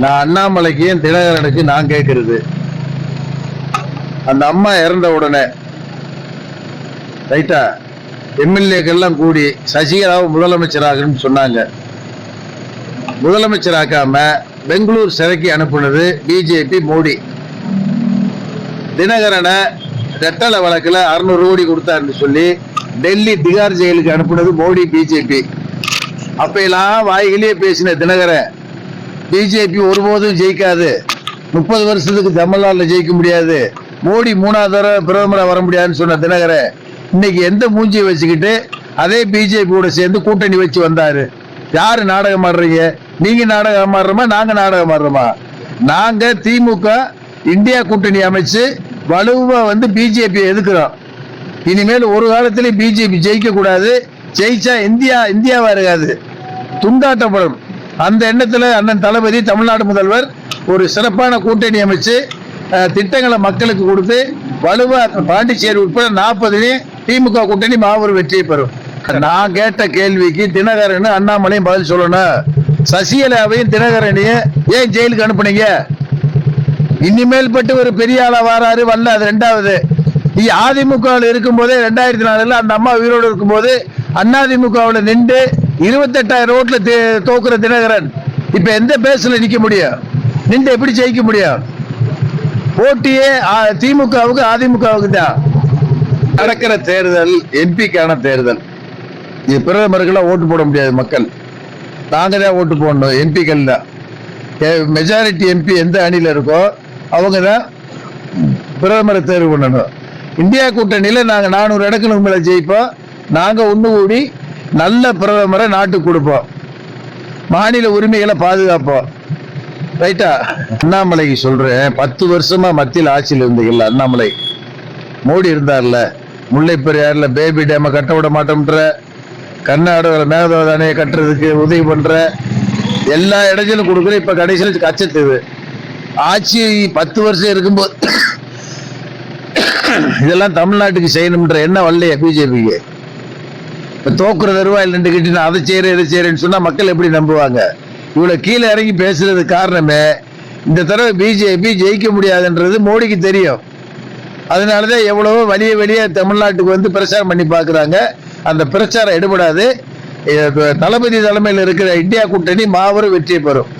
நான் அண்ணாமலைக்கும் தினகரனுக்கு நான் கேட்கறது, அந்த அம்மா இறந்த உடனே ரைட்டா எம்எல்ஏக்கள்லாம் கூடி சசிகலாவை முதலமைச்சராகன்னு சொன்னாங்க. முதலமைச்சராக்காம பெங்களூர் சிறைக்கு அனுப்புனது பிஜேபி, மோடி. தினகரனை ரெட்டலை வழக்கில் 600 கோடி கொடுத்தாருன்னு சொல்லி டெல்லி திகார் ஜெயிலுக்கு அனுப்புனது மோடி, பிஜேபி. அப்பெல்லாம் வாய்கிலேயே பேசின தினகரன் பிஜேபி ஒருபோதும் ஜெயிக்காது, 30 வருஷத்துக்கு தமிழ்நாட்டில் ஜெயிக்க முடியாது, மோடி 3வது தடவை பிரதமராக வர முடியாதுன்னு சொன்ன தினகரன் இன்னைக்கு எந்த மூஞ்சியை வச்சுக்கிட்டு அதே பிஜேபியோட சேர்ந்து கூட்டணி வச்சு வந்தாரு. யாரு நாடகம் ஆடுறீங்க? நீங்க நாடகம் ஆடுறோமா, நாங்க நாடகம் ஆடுறோமா? நாங்க திமுக இந்தியா கூட்டணி அமைச்சு வலுவா பிஜேபி எதுக்குறோம். இனிமேல் ஒரு காலத்திலேயே பிஜேபி ஜெயிக்க கூடாது, ஜெயிச்சா இந்தியாவா இருக்காது, துண்டாட்டப்படும். அந்த எண்ணத்துல அண்ணன் தளபதி தமிழ்நாடு முதல்வர் ஒரு சிறப்பான கூட்டணி அமைச்சு திட்டங்களை மக்களுக்கு கொடுத்து வலுவா பாண்டிச்சேரி உட்பட 40 திமுக கூட்டணி மாபெரும் வெற்றியை பெறும். நான் கேட்ட கேள்விக்கு தினகரன் அண்ணாமலையும் பதில் சொல்லணும். சசிகலாவையும் தினகரனையும் ஏன் ஜெயிலுக்கு அனுப்புனீங்க? இனிமேல் பட்டு ஒரு பெரிய ஆளா வாராரு வரல, அது 2வது. அதிமுகவில் இருக்கும் போதே 2004 அந்த அம்மா உயிரோடு இருக்கும் போது அதிமுகவில் நின்று 28,000 ஓட்டுல தோக்குற தினகரன் இப்ப எந்த பேஸ்ல நிக்க முடியும்? நின்று எப்படி ஜெயிக்க முடியும்? போட்டியே திமுகவுக்கு அதிமுகவுக்கு தான். நடக்கிற தேர்தல் எம்பிக்கான தேர்தல். இது பிரதமருக்கெல்லாம் ஓட்டு போட முடியாது மக்கள், நாங்க தான் ஓட்டு போடணும். எம்பிக்கள் தான் மெஜாரிட்டி எம்பி எந்த அணியில இருக்கோ அவங்க தான் பிரதமரை தேர்வு பண்ணணும். இந்தியா கூட்டணியில நாங்க 400 இடங்களுக்கு மேல ஜெயிப்போம். நாங்க ஒண்ணு கூடி நல்ல பிரதமரை நாட்டுக்கு கொடுப்போம், மாநில உரிமைகளை பாதுகாப்போம். ரைட்டா? அண்ணாமலைக்கு சொல்றேன், 10 வருஷமா மத்தியில் ஆட்சியில் இருந்தீங்கல்ல அண்ணாமலை. மோடி இருந்தார்ல, முல்லை பெரியாறுல பேபி டேமை கட்ட விட மாட்டோம்ன்ற, கர்நாடகாவில் மேகதாது அணையை கட்டுறதுக்கு உதவி பண்ற, எல்லா இடத்திலும் கொடுக்குற. இப்ப கடைசியில் கச்சத்துது ஆட்சி 10 வருஷம் இருக்கும்போது இதெல்லாம் தமிழ்நாட்டுக்கு செய்யணும்ன்ற என்ன வரலையா பிஜேபிக்கு? இப்ப தோக்குற தருவாயில் நின்றுக்கிட்டு நான் அதை செய்யறேன் இதை செய்யறேன்னு சொன்னா மக்கள் எப்படி நம்புவாங்க? இவ்வளவு கீழே இறங்கி பேசுறது காரணமே இந்த தடவை பிஜேபி ஜெயிக்க முடியாதுன்றது மோடிக்கு தெரியும். அதனாலதான் எவ்வளவோ வெளியே தமிழ்நாட்டுக்கு பிரச்சாரம் பண்ணி பாக்குறாங்க. அந்த பிரச்சாரம் எடுபடாது. தளபதி தலைமையில் இருக்கிற இந்தியா கூட்டணி மாபெரும் வெற்றி பெறும்.